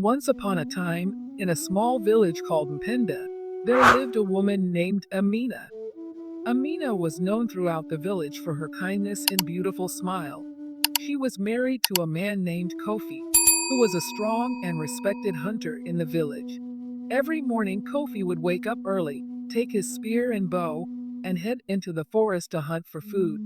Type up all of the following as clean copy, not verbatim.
Once upon a time, in a small village called Mpenda, there lived a woman named Amina. Amina was known throughout the village for her kindness and beautiful smile. She was married to a man named Kofi, who was a strong and respected hunter in the village. Every morning, Kofi would wake up early, take his spear and bow, and head into the forest to hunt for food.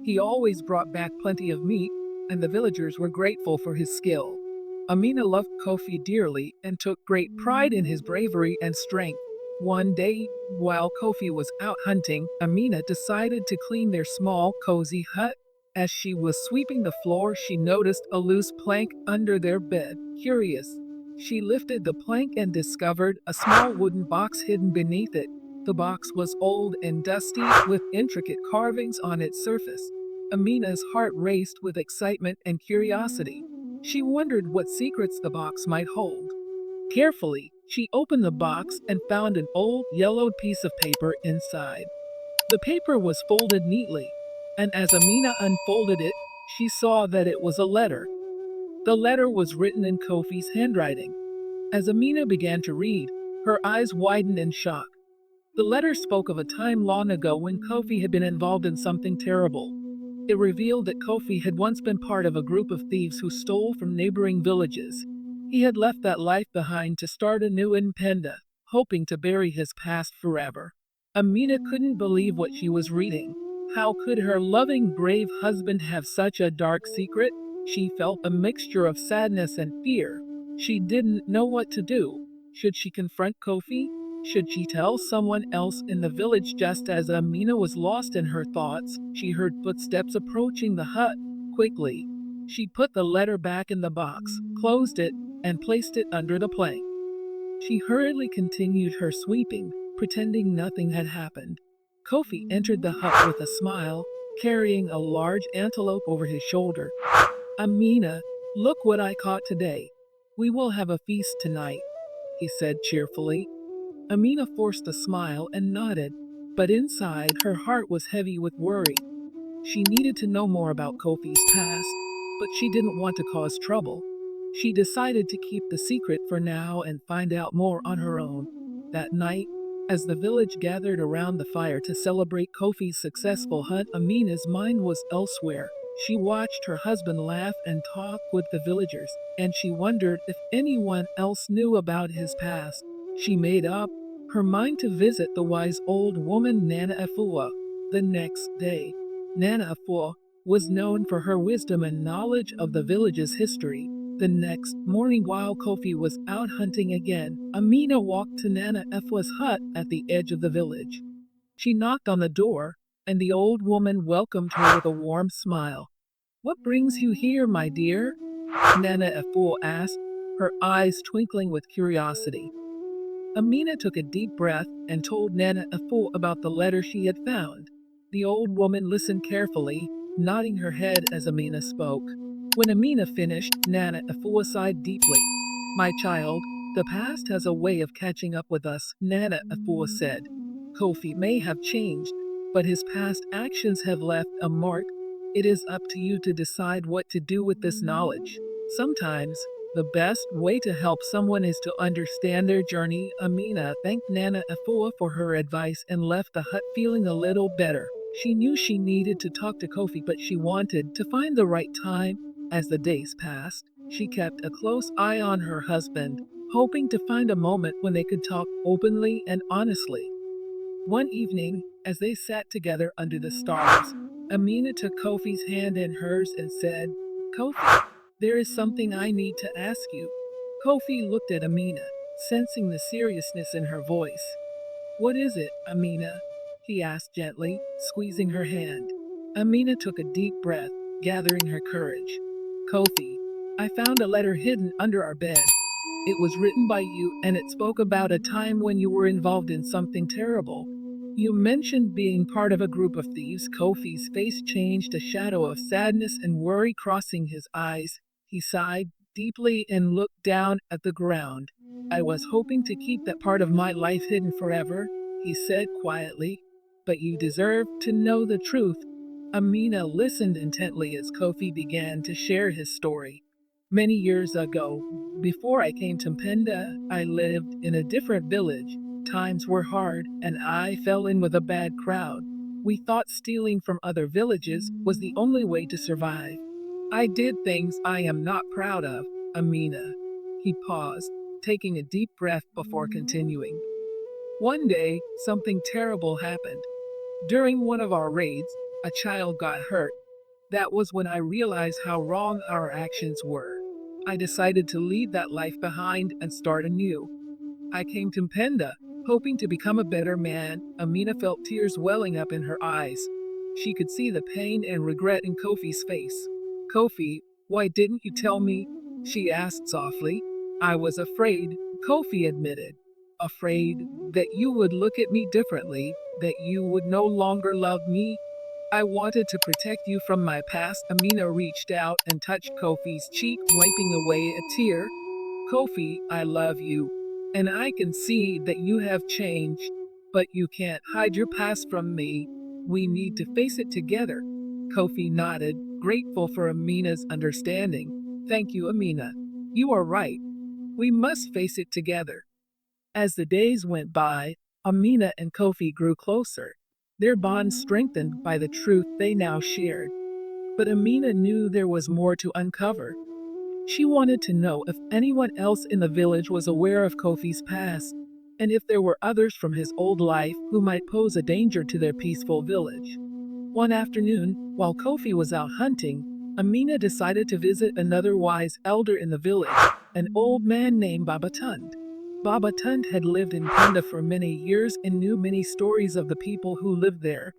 He always brought back plenty of meat, and the villagers were grateful for his skill. Amina loved Kofi dearly and took great pride in his bravery and strength. One day, while Kofi was out hunting, Amina decided to clean their small, cozy hut. As she was sweeping the floor, she noticed a loose plank under their bed. Curious, she lifted the plank and discovered a small wooden box hidden beneath it. The box was old and dusty, with intricate carvings on its surface. Amina's heart raced with excitement and curiosity. She wondered what secrets the box might hold. Carefully, she opened the box and found an old, yellowed piece of paper inside. The paper was folded neatly, and as Amina unfolded it, she saw that it was a letter. The letter was written in Kofi's handwriting. As Amina began to read, her eyes widened in shock. The letter spoke of a time long ago when Kofi had been involved in something terrible. It revealed that Kofi had once been part of a group of thieves who stole from neighboring villages. He had left that life behind to start anew in Mpenda, hoping to bury his past forever. Amina couldn't believe what she was reading. How could her loving, brave husband have such a dark secret? She felt a mixture of sadness and fear. She didn't know what to do. Should she confront Kofi? Should she tell someone else in the village? Just as Amina was lost in her thoughts, she heard footsteps approaching the hut. Quickly, she put the letter back in the box, closed it, and placed it under the plank. She hurriedly continued her sweeping, pretending nothing had happened. Kofi entered the hut with a smile, carrying a large antelope over his shoulder. "Amina, look what I caught today. We will have a feast tonight," he said cheerfully. Amina forced a smile and nodded, but inside her heart was heavy with worry. She needed to know more about Kofi's past, but she didn't want to cause trouble. She decided to keep the secret for now and find out more on her own. That night, as the village gathered around the fire to celebrate Kofi's successful hunt, Amina's mind was elsewhere. She watched her husband laugh and talk with the villagers, and she wondered if anyone else knew about his past. She made up her mind to visit the wise old woman Nana Efua. The next day, Nana Efua was known for her wisdom and knowledge of the village's history. The next morning, while Kofi was out hunting again, Amina walked to Nana Efua's hut at the edge of the village. She knocked on the door, and the old woman welcomed her with a warm smile. "What brings you here, my dear?" Nana Efua asked, her eyes twinkling with curiosity. Amina took a deep breath and told Nana Efua about the letter she had found. The old woman listened carefully, nodding her head as Amina spoke. When Amina finished, Nana Efua sighed deeply. "My child, the past has a way of catching up with us," Nana Efua said. "Kofi may have changed, but his past actions have left a mark. It is up to you to decide what to do with this knowledge. Sometimes, the best way to help someone is to understand their journey." Amina thanked Nana Efua for her advice and left the hut feeling a little better. She knew she needed to talk to Kofi, but she wanted to find the right time. As the days passed, she kept a close eye on her husband, hoping to find a moment when they could talk openly and honestly. One evening, as they sat together under the stars, Amina took Kofi's hand in hers and said, "Kofi, there is something I need to ask you." Kofi looked at Amina, sensing the seriousness in her voice. "What is it, Amina?" he asked gently, squeezing her hand. Amina took a deep breath, gathering her courage. "Kofi, I found a letter hidden under our bed. It was written by you, and it spoke about a time when you were involved in something terrible. You mentioned being part of a group of thieves." Kofi's face changed, a shadow of sadness and worry crossing his eyes. He sighed deeply and looked down at the ground. "I was hoping to keep that part of my life hidden forever," he said quietly. "But you deserve to know the truth." Amina listened intently as Kofi began to share his story. Many years ago, before I came to Mpenda, I lived in a different village. Times were hard, and I fell in with a bad crowd. We thought stealing from other villages was the only way to survive. I did things I am not proud of, Amina. He paused, taking a deep breath before continuing. One day, something terrible happened. During one of our raids, a child got hurt. That was when I realized how wrong our actions were. I decided to leave that life behind and start anew. I came to Mpenda, hoping to become a better man. Amina felt tears welling up in her eyes. She could see the pain and regret in Kofi's face. Kofi, why didn't you tell me? She asked softly. I was afraid, Kofi admitted. Afraid that you would look at me differently, that you would no longer love me. I wanted to protect you from my past. Amina reached out and touched Kofi's cheek, wiping away a tear. Kofi, I love you. And I can see that you have changed. But you can't hide your past from me. We need to face it together. Kofi nodded, grateful for Amina's understanding. Thank you, Amina. You are right. We must face it together. As the days went by, Amina and Kofi grew closer. Their bond strengthened by the truth they now shared. But Amina knew there was more to uncover. She wanted to know if anyone else in the village was aware of Kofi's past, and if there were others from his old life who might pose a danger to their peaceful village. One afternoon, while Kofi was out hunting, Amina decided to visit another wise elder in the village, an old man named Baba Tunde. Baba Tunde had lived in Punda for many years and knew many stories of the people who lived there.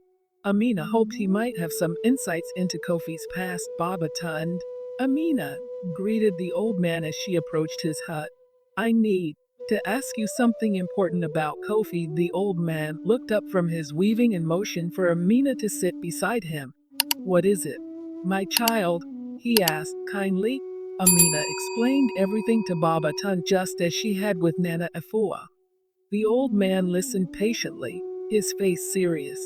Amina hoped he might have some insights into Kofi's past. Baba Tunde, Amina, greeted the old man as she approached his hut. I need to ask you something important about Kofi. The old man looked up from his weaving and motioned for Amina to sit beside him. What is it? My child, he asked kindly. Amina explained everything to Baba Tunde just as she had with Nana Efua. The old man listened patiently, his face serious.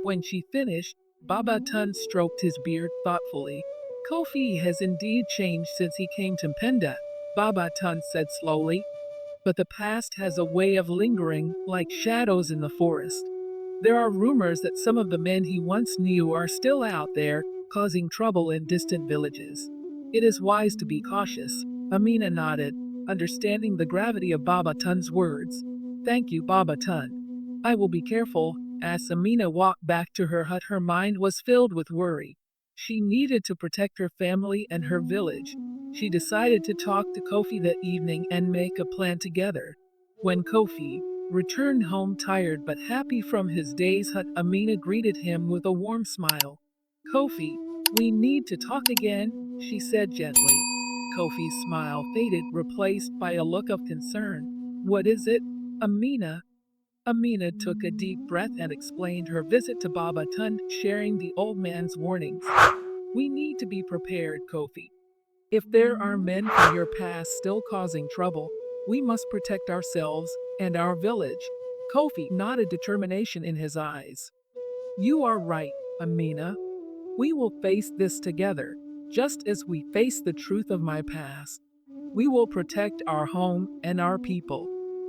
When she finished, Baba Tunde stroked his beard thoughtfully. Kofi has indeed changed since he came to Mpenda, Baba Tunde said slowly. But the past has a way of lingering, like shadows in the forest. There are rumors that some of the men he once knew are still out there, causing trouble in distant villages. It is wise to be cautious. Amina nodded, understanding the gravity of Baba Tunde's words. Thank you, Baba Tunde. I will be careful. As Amina walked back to her hut, her mind was filled with worry. She needed to protect her family and her village. She decided to talk to Kofi that evening and make a plan together. When Kofi returned home tired but happy from his day's hut, Amina greeted him with a warm smile. Kofi, we need to talk again, she said gently. Kofi's smile faded, replaced by a look of concern. What is it, Amina? Amina took a deep breath and explained her visit to Baba Tunde, sharing the old man's warnings. We need to be prepared, Kofi. If there are men from your past still causing trouble, we must protect ourselves and our village. Kofi nodded, determination in his eyes. You are right, Amina. We will face this together, just as we face the truth of my past. We will protect our home and our people.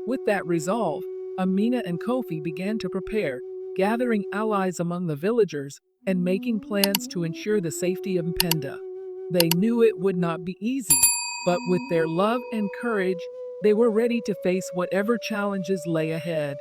With that resolve, Amina and Kofi began to prepare, gathering allies among the villagers and making plans to ensure the safety of Mpenda. They knew it would not be easy, but with their love and courage, they were ready to face whatever challenges lay ahead.